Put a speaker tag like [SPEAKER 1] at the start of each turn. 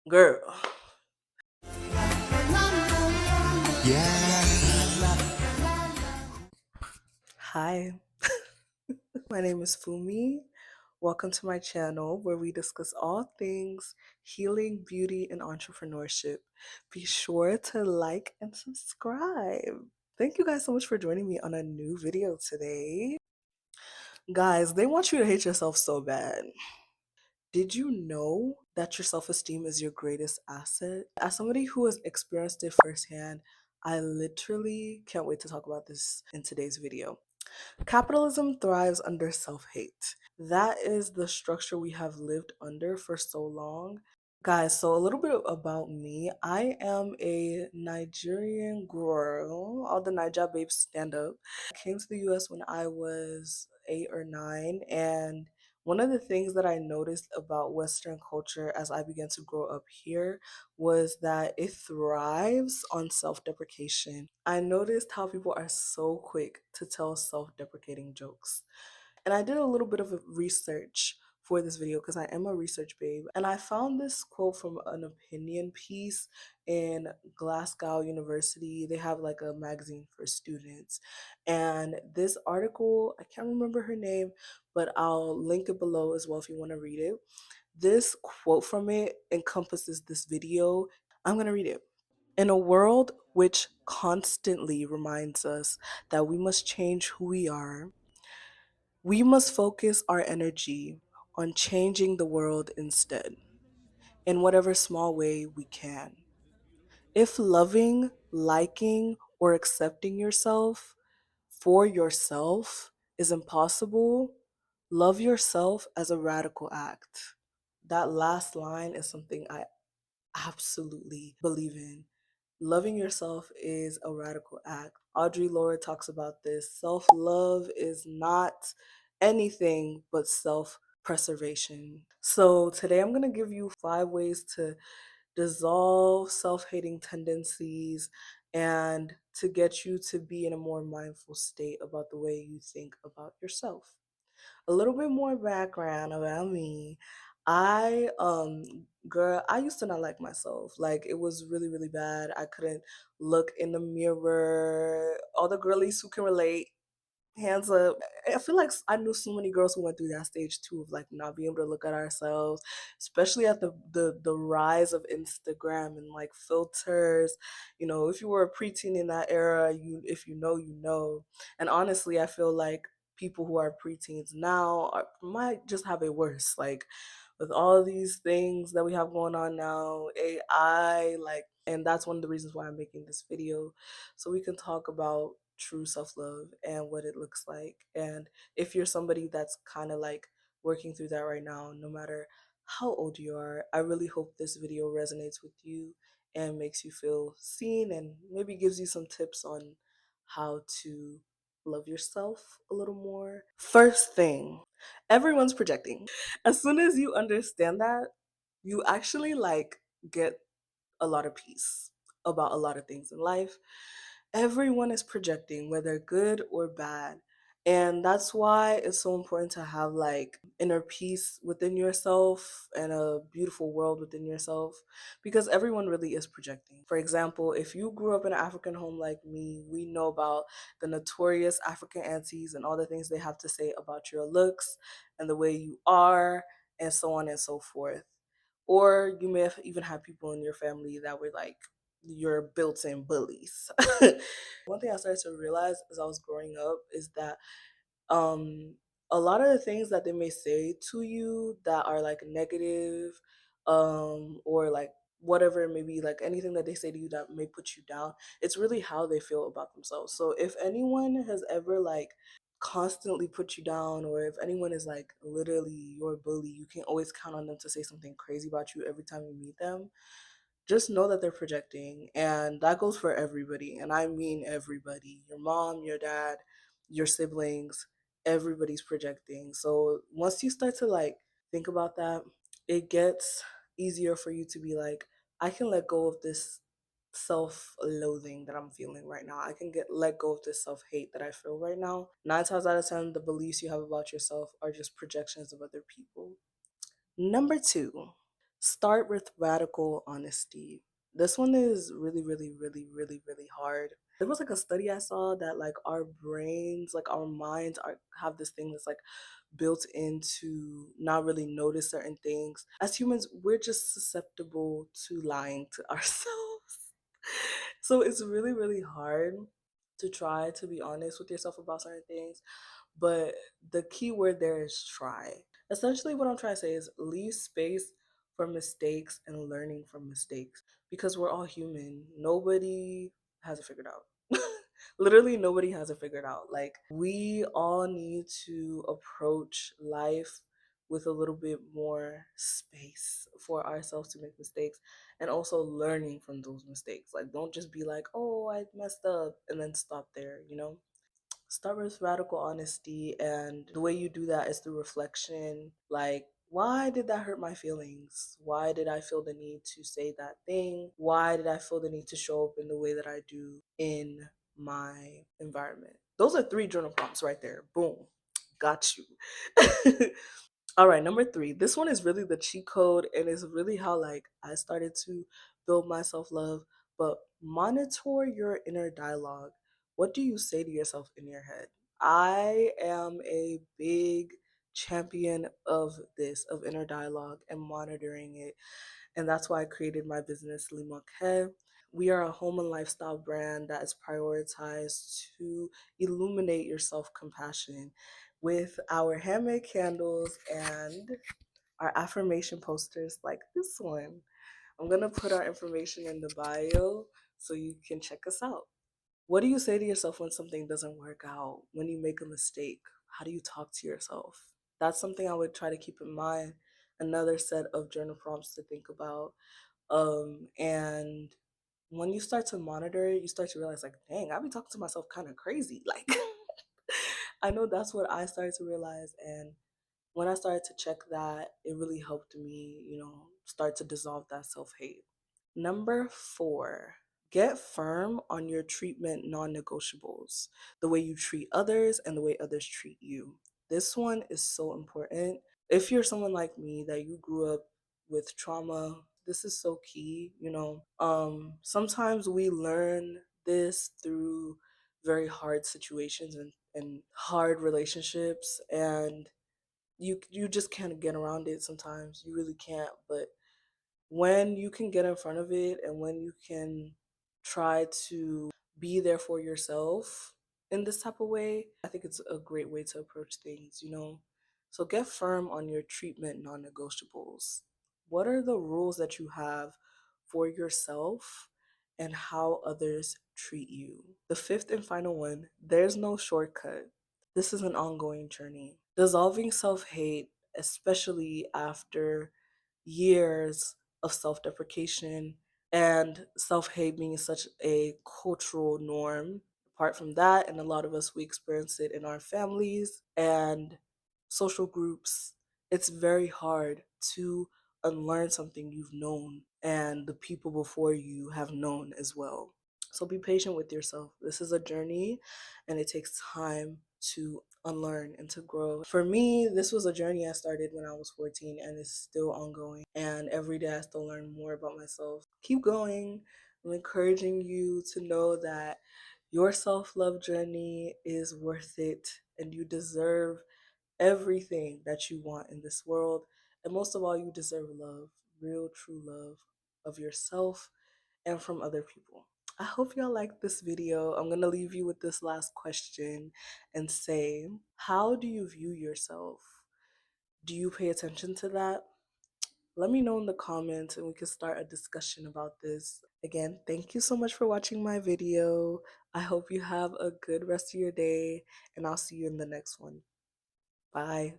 [SPEAKER 1] Girl.
[SPEAKER 2] Yeah.
[SPEAKER 1] Hi, my name is Fumi. Welcome to my channel where we discuss all things healing, beauty, and entrepreneurship. Be sure to like and subscribe. Thank you guys so much for joining me on a new video today. Guys, they want you to hate yourself so bad. Did you know that your self esteem is your greatest asset? As somebody who has experienced it firsthand, I literally can't wait to talk about this in today's video. Capitalism thrives under self hate. That is the structure we have lived under for so long. Guys, so a little bit about me. I am a Nigerian girl. All the Naija babes stand up. I came to the US when I was 8 or 9, and one of the things that I noticed about Western culture as I began to grow up here was that it thrives on self deprecation. I noticed how people are so quick to tell self deprecating jokes. And I did a little bit of research for this video because I am a research babe. And I found this quote from an opinion piece in Glasgow University. They have like a magazine for students. And this article, I can't remember her name, but I'll link it below as well if you want to read it. This quote from it encompasses this video. I'm going to read it. In a world which constantly reminds us that we must change who we are, we must focus our energy on changing the world instead, in whatever small way we can. If loving, liking, or accepting yourself for yourself is impossible, love yourself as a radical act. That last line is something I absolutely believe in. Loving yourself is a radical act. Audre Lorde talks about this. Self love is not anything but self preservation. So, today I'm going to give you 5 ways to dissolve self hating tendencies and to get you to be in a more mindful state about the way you think about yourself. A little bit more background about me. Girl, I used to not like myself. Like, it was really, really bad. I couldn't look in the mirror. All the girlies who can relate, hands up. I feel like I knew so many girls who went through that stage too of like not being able to look at ourselves, especially at the rise of Instagram and like filters. You know, if you were a preteen in that era, you if you know, you know. And honestly, I feel like people who are preteens now might just have it worse. Like, with all these things that we have going on now, AI, like, and that's one of the reasons why I'm making this video, so we can talk about true self-love and what it looks like. And if you're somebody that's kind of like working through that right now, no matter how old you are, I really hope this video resonates with you and makes you feel seen and maybe gives you some tips on how to love yourself a little more. First thing, everyone's projecting. As soon as you understand that, you actually like get a lot of peace about a lot of things in life. Everyone is projecting, whether good or bad. And that's why it's so important to have like inner peace within yourself and a beautiful world within yourself, because everyone really is projecting. For example, if you grew up in an African home like me, we know about the notorious African aunties and all the things they have to say about your looks and the way you are, and so on and so forth. Or you may have even had people in your family that were like your built-in bullies. One thing I started to realize as I was growing up is that um a lot of the things that they may say to you that are like negative, or like whatever it may be, like anything that they say to you that may put you down, it's really how they feel about themselves. So if anyone has ever like constantly put you down, or if anyone is like literally your bully, you can always count on them to say something crazy about you every time you meet them. Just know that they're projecting, and that goes for everybody, and I mean everybody. Your mom, your dad, your siblings, everybody's projecting. So once you start to like think about that, it gets easier for you to be like, I can let go of this self-loathing that I'm feeling right now. I can get let go of this self-hate that I feel right now. 9 times out of 10, the beliefs you have about yourself are just projections of other people. Number two, Start with radical honesty. This one is really, really, really, really, really hard. There was like a study I saw that like our brains, like our minds are have this thing that's like built into not really notice certain things. As humans, we're just susceptible to lying to ourselves. So it's really, really hard to try to be honest with yourself about certain things. But the key word there is try. Essentially, what I'm trying to say is leave space for mistakes and learning from mistakes because we're all human. Nobody has it figured out. Literally, nobody has it figured out. Like, we all need to approach life with a little bit more space for ourselves to make mistakes and also learning from those mistakes. Like, don't just be like, oh, I messed up and then stop there, you know? Start with radical honesty, and the way you do that is through reflection. Like, why did that hurt my feelings? Why did I feel the need to say that thing? Why did I feel the need to show up in the way that I do in my environment? Those are 3 journal prompts right there. Boom. Got you. All right, number 3. This one is really the cheat code and it's really how like I started to build my self-love, but monitor your inner dialogue. What do you say to yourself in your head? I am a big champion of this, of inner dialogue and monitoring it. And that's why I created my business, Limonke. We are a home and lifestyle brand that is prioritized to illuminate your self compassion with our handmade candles and our affirmation posters like this one. I'm going to put our information in the bio so you can check us out. What do you say to yourself when something doesn't work out? When you make a mistake? How do you talk to yourself? That's something I would try to keep in mind. Another set of journal prompts to think about. And when you start to monitor it, you start to realize, like, dang, I be talking to myself kind of crazy. Like, I know that's what I started to realize. And when I started to check that, it really helped me, start to dissolve that self hate. Number 4, get firm on your treatment non negotiables, the way you treat others and the way others treat you. This one is so important. If you're someone like me that you grew up with trauma, this is so key, Sometimes we learn this through very hard situations and hard relationships, and you just can't get around it sometimes. You really can't. But when you can get in front of it and when you can try to be there for yourself in this type of way, I think it's a great way to approach things. So get firm on your treatment non negotiables. What are the rules that you have for yourself and how others treat you? The 5th and final one, there's no shortcut. This is an ongoing journey. Dissolving self hate, especially after years of self deprecation and self hate being such a cultural norm. Apart from that, and a lot of us, we experience it in our families and social groups. It's very hard to unlearn something you've known and the people before you have known as well. So be patient with yourself. This is a journey and it takes time to unlearn and to grow. For me, this was a journey I started when I was 14 and it's still ongoing. And every day I still learn more about myself. Keep going. I'm encouraging you to know that your self love journey is worth it and you deserve everything that you want in this world. And most of all, you deserve love, real, true love of yourself and from other people. I hope y'all liked this video. I'm going to leave you with this last question and say, how do you view yourself? Do you pay attention to that? Let me know in the comments and we can start a discussion about this. Again, thank you so much for watching my video. I hope you have a good rest of your day and I'll see you in the next one. Bye.